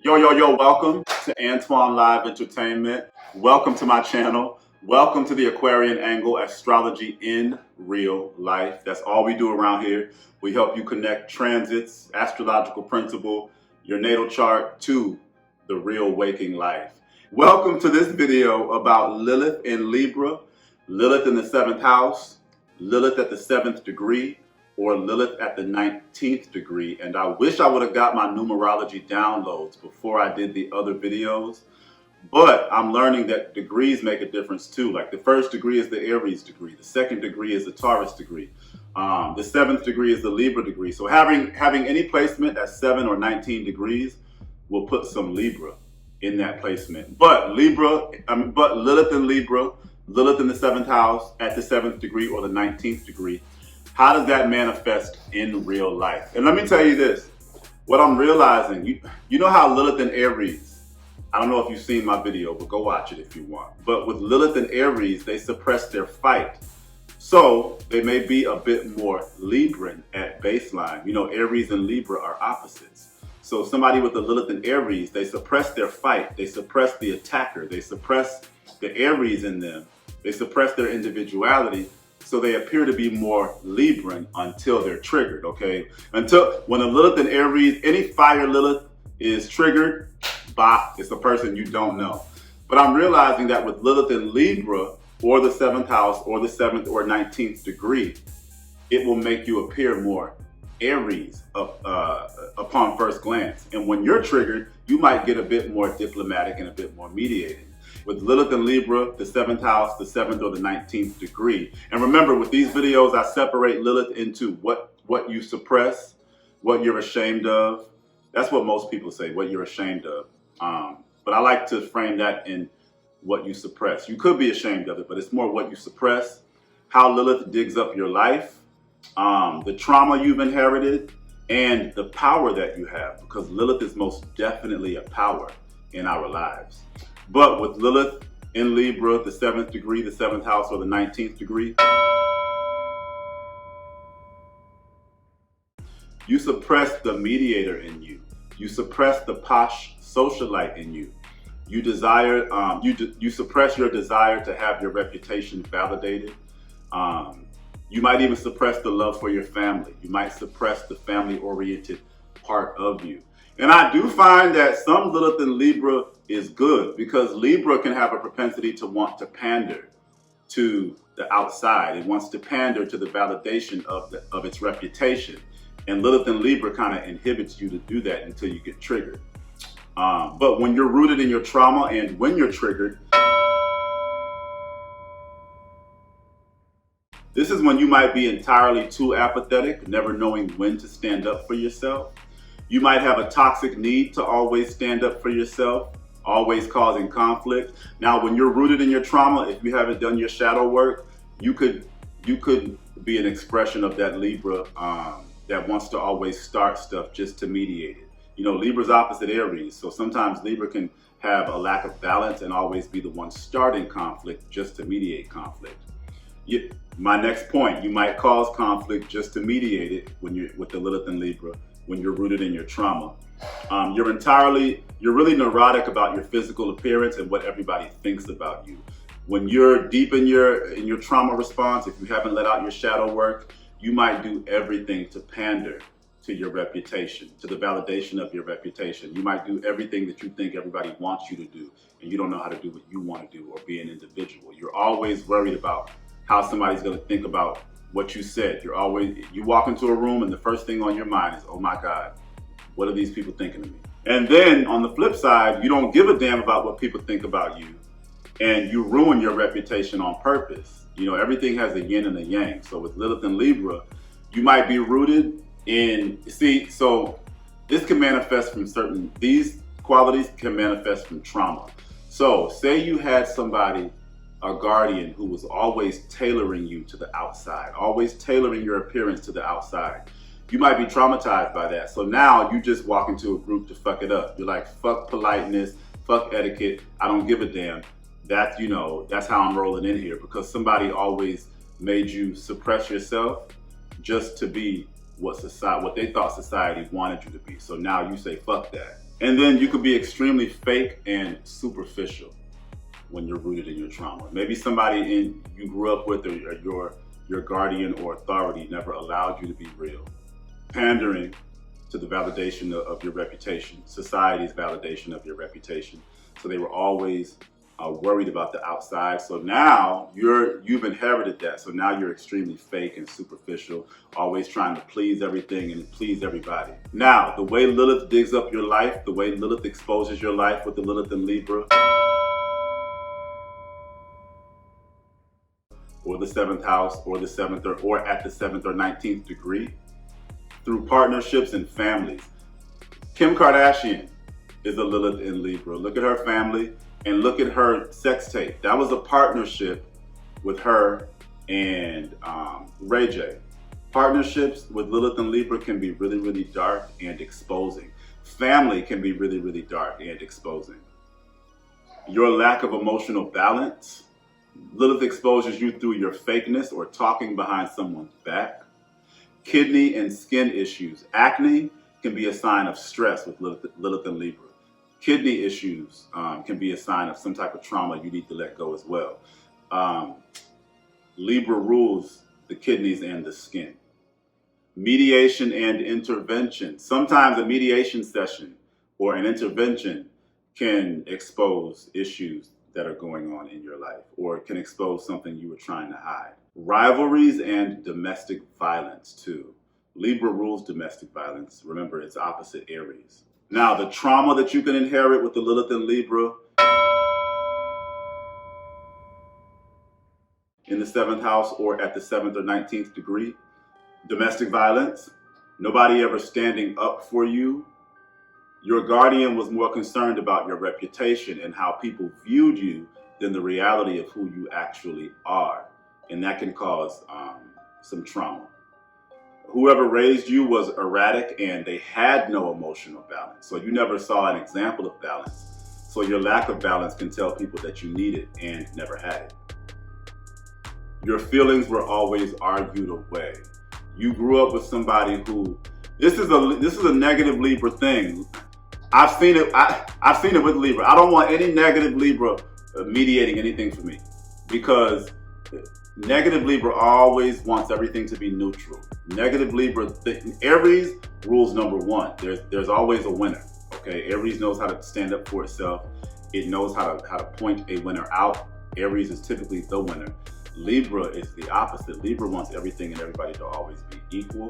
Yo, welcome to Antoine Live Entertainment. Welcome to my channel. Welcome to the Aquarian Angle, astrology in real life. That's all we do around here. We help you connect transits, astrological principle, your natal chart to the real waking life. Welcome to this video about Lilith in Libra, Lilith in the 7th house, Lilith at the 7th degree, or Lilith at the 19th degree. And I wish I would have got my numerology downloads before I did the other videos, but I'm learning that degrees make a difference too. Like the 1st degree is the Aries degree, the 2nd degree is the Taurus degree, the 7th degree is the Libra degree. So having any placement at 7 or 19 degrees will put some Libra in that placement. But Lilith in Libra, Lilith in the 7th house at the 7th degree or the 19th degree, how does that manifest in real life? And let me tell you this, what I'm realizing, you know how Lilith and Aries, I don't know if you've seen my video, but go watch it if you want. But with Lilith and Aries, they suppress their fight. So they may be a bit more Libran at baseline. You know, Aries and Libra are opposites. So somebody with a Lilith and Aries, they suppress their fight. They suppress the attacker. They suppress the Aries in them. They suppress their individuality. So they appear to be more Libran until they're triggered, okay? Until when a Lilith and Aries, any fire Lilith is triggered, bah, it's a person you don't know. But I'm realizing that with Lilith in Libra, or the 7th house, or the 7th or 19th degree, it will make you appear more Aries upon first glance. And when you're triggered, you might get a bit more diplomatic and a bit more mediating. With Lilith and Libra, the 7th house, the 7th or the 19th degree. And remember, with these videos, I separate Lilith into what you suppress, what you're ashamed of. That's what most people say, what you're ashamed of. But I like to frame that in what you suppress. You could be ashamed of it, but it's more what you suppress, how Lilith digs up your life, the trauma you've inherited, and the power that you have, because Lilith is most definitely a power in our lives. But with Lilith in Libra, the 7th degree, the 7th house, or the 19th degree, you suppress the mediator in you. You suppress the posh socialite in you. You desire, you suppress your desire to have your reputation validated. You might even suppress the love for your family. You might suppress the family-oriented part of you. And I do find that some Lilith in Libra is good, because Libra can have a propensity to want to pander to the outside. It wants to pander to the validation of its reputation. And Lilith in Libra kind of inhibits you to do that until you get triggered. But when you're rooted in your trauma and when you're triggered, this is when you might be entirely too apathetic, never knowing when to stand up for yourself. You might have a toxic need to always stand up for yourself, always causing conflict. Now, when you're rooted in your trauma, if you haven't done your shadow work, you could be an expression of that Libra that wants to always start stuff just to mediate it. You know, Libra's opposite Aries, so sometimes Libra can have a lack of balance and always be the one starting conflict just to mediate conflict. My next point, you might cause conflict just to mediate it when you're with the Lilith and Libra, when you're rooted in your trauma. You're really neurotic about your physical appearance and what everybody thinks about you. When you're deep in your trauma response, if you haven't let out your shadow work, you might do everything to pander to your reputation, to the validation of your reputation. You might do everything that you think everybody wants you to do, and you don't know how to do what you want to do or be an individual. You're always worried about how somebody's going to think about what you said. You walk into a room and the first thing on your mind is, oh my God, what are these people thinking of me? And then on the flip side, you don't give a damn about what people think about you, and you ruin your reputation on purpose. You know, everything has a yin and a yang. So with Lilith and Libra, you might be rooted in, so this can manifest from these qualities can manifest from trauma. So say you had somebody, a guardian, who was always tailoring you to the outside, always tailoring your appearance to the outside. You might be traumatized by that. So now you just walk into a group to fuck it up. You're like, fuck politeness, fuck etiquette, I don't give a damn. That's how I'm rolling in here, because somebody always made you suppress yourself just to be what they thought society wanted you to be. So now you say, fuck that. And then you could be extremely fake and superficial when you're rooted in your trauma. Maybe somebody you grew up with, or your guardian or authority never allowed you to be real. Pandering to the validation of your reputation, society's validation of your reputation. So they were always worried about the outside. So now you've inherited that. So now you're extremely fake and superficial, always trying to please everything and please everybody. Now, the way Lilith digs up your life, the way Lilith exposes your life with the Lilith and Libra, or the 7th house, or the 7th, or at the 7th or 19th degree, through partnerships and families. Kim Kardashian is a Lilith in Libra. Look at her family and look at her sex tape. That was a partnership with her and Ray J. Partnerships with Lilith and Libra can be really, really dark and exposing. Family can be really, really dark and exposing. Your lack of emotional balance, Lilith exposes you through your fakeness or talking behind someone's back. Kidney and skin issues. Acne can be a sign of stress with Lilith and Libra. Kidney issues can be a sign of some type of trauma you need to let go as well. Libra rules the kidneys and the skin. Mediation and intervention. Sometimes a mediation session or an intervention can expose issues that are going on in your life, or it can expose something you were trying to hide. Rivalries and domestic violence too. Libra rules domestic violence. Remember, it's opposite Aries. Now, the trauma that you can inherit with the Lilith and Libra in the 7th house or at the 7th or 19th degree, domestic violence, nobody ever standing up for you. Your guardian was more concerned about your reputation and how people viewed you than the reality of who you actually are. And that can cause some trauma. Whoever raised you was erratic and they had no emotional balance. So you never saw an example of balance. So your lack of balance can tell people that you need it and never had it. Your feelings were always argued away. You grew up with somebody who, this is a negative Libra thing. I've seen it with Libra. I don't want any negative Libra mediating anything for me, because negative Libra always wants everything to be neutral. Negative Libra, Aries rules number one. There's always a winner. Okay, Aries knows how to stand up for itself. It knows how to point a winner out. Aries is typically the winner. Libra is the opposite. Libra wants everything and everybody to always be equal.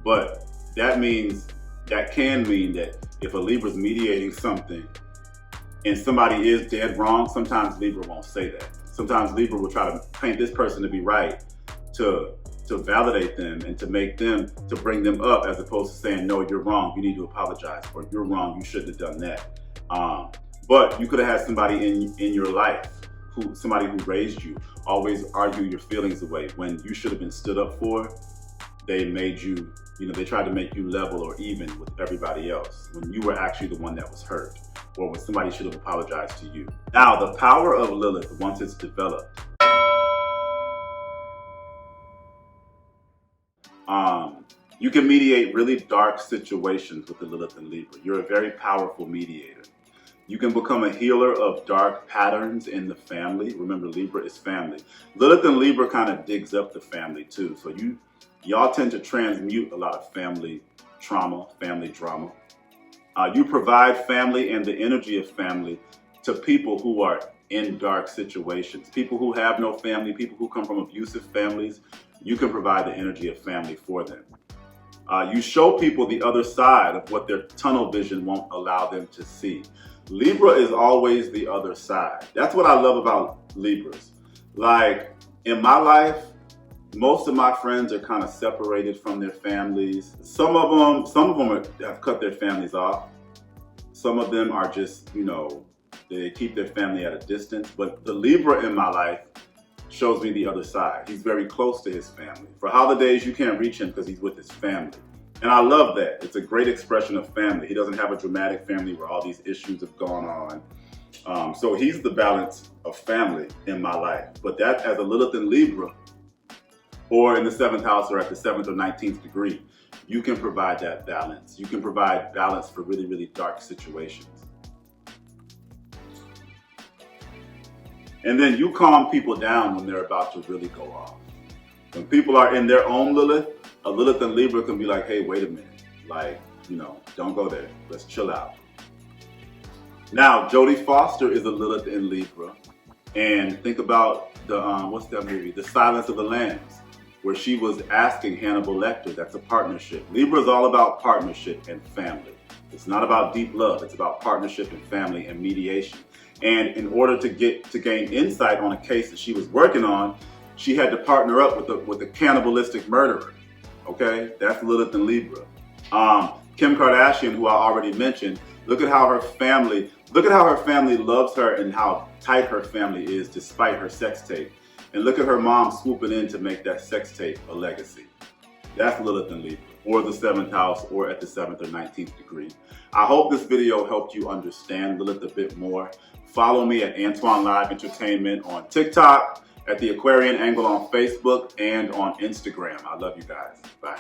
But that can mean that if a Libra's mediating something and somebody is dead wrong, sometimes Libra won't say that. Sometimes Libra will try to paint this person to be right to validate them and to bring them up, as opposed to saying, no, you're wrong, you need to apologize, or you're wrong, you shouldn't have done that. But you could have had somebody in your life, somebody who raised you, always argue your feelings away. When you should have been stood up for, they made you, they tried to make you level or even with everybody else, when you were actually the one that was hurt, or when somebody should have apologized to you. Now, the power of Lilith, once it's developed, you can mediate really dark situations with the Lilith and Libra. You're a very powerful mediator. You can become a healer of dark patterns in the family. Remember, Libra is family. Lilith and Libra kind of digs up the family too. So y'all tend to transmute a lot of family trauma, family drama. You provide family and the energy of family to people who are in dark situations. People who have no family, people who come from abusive families, you can provide the energy of family for them. You show people the other side of what their tunnel vision won't allow them to see. Libra is always the other side. That's what I love about Libras. Like, in my life, most of my friends are kind of separated from their families. Some of them have cut their families off. Some of them are just, they keep their family at a distance. But the Libra in my life shows me the other side. He's very close to his family. For holidays, you can't reach him because he's with his family. And I love that. It's a great expression of family. He doesn't have a dramatic family where all these issues have gone on. So he's the balance of family in my life. But that, as a Lilith in Libra, or in the 7th house or at the 7th or 19th degree, you can provide that balance. You can provide balance for really, really dark situations. And then you calm people down when they're about to really go off. When people are in their own Lilith, a Lilith and Libra can be like, hey, wait a minute. Like, you know, don't go there. Let's chill out. Now, Jodie Foster is a Lilith in Libra. And think about the, what's that movie? The Silence of the Lambs, where she was asking Hannibal Lecter. That's a partnership. Libra is all about partnership and family. It's not about deep love. It's about partnership and family and mediation. And in order to gain insight on a case that she was working on, she had to partner up with a cannibalistic murderer. Okay, that's Lilith and Libra. Kim Kardashian, who I already mentioned, look at how her family loves her and how tight her family is despite her sex tape. And look at her mom swooping in to make that sex tape a legacy. That's Lilith and Libra, or the 7th house, or at the 7th or 19th degree. I hope this video helped you understand Lilith a bit more. Follow me at Antoine Live Entertainment on TikTok, at the Aquarian Angle on Facebook, and on Instagram. I love you guys. Bye.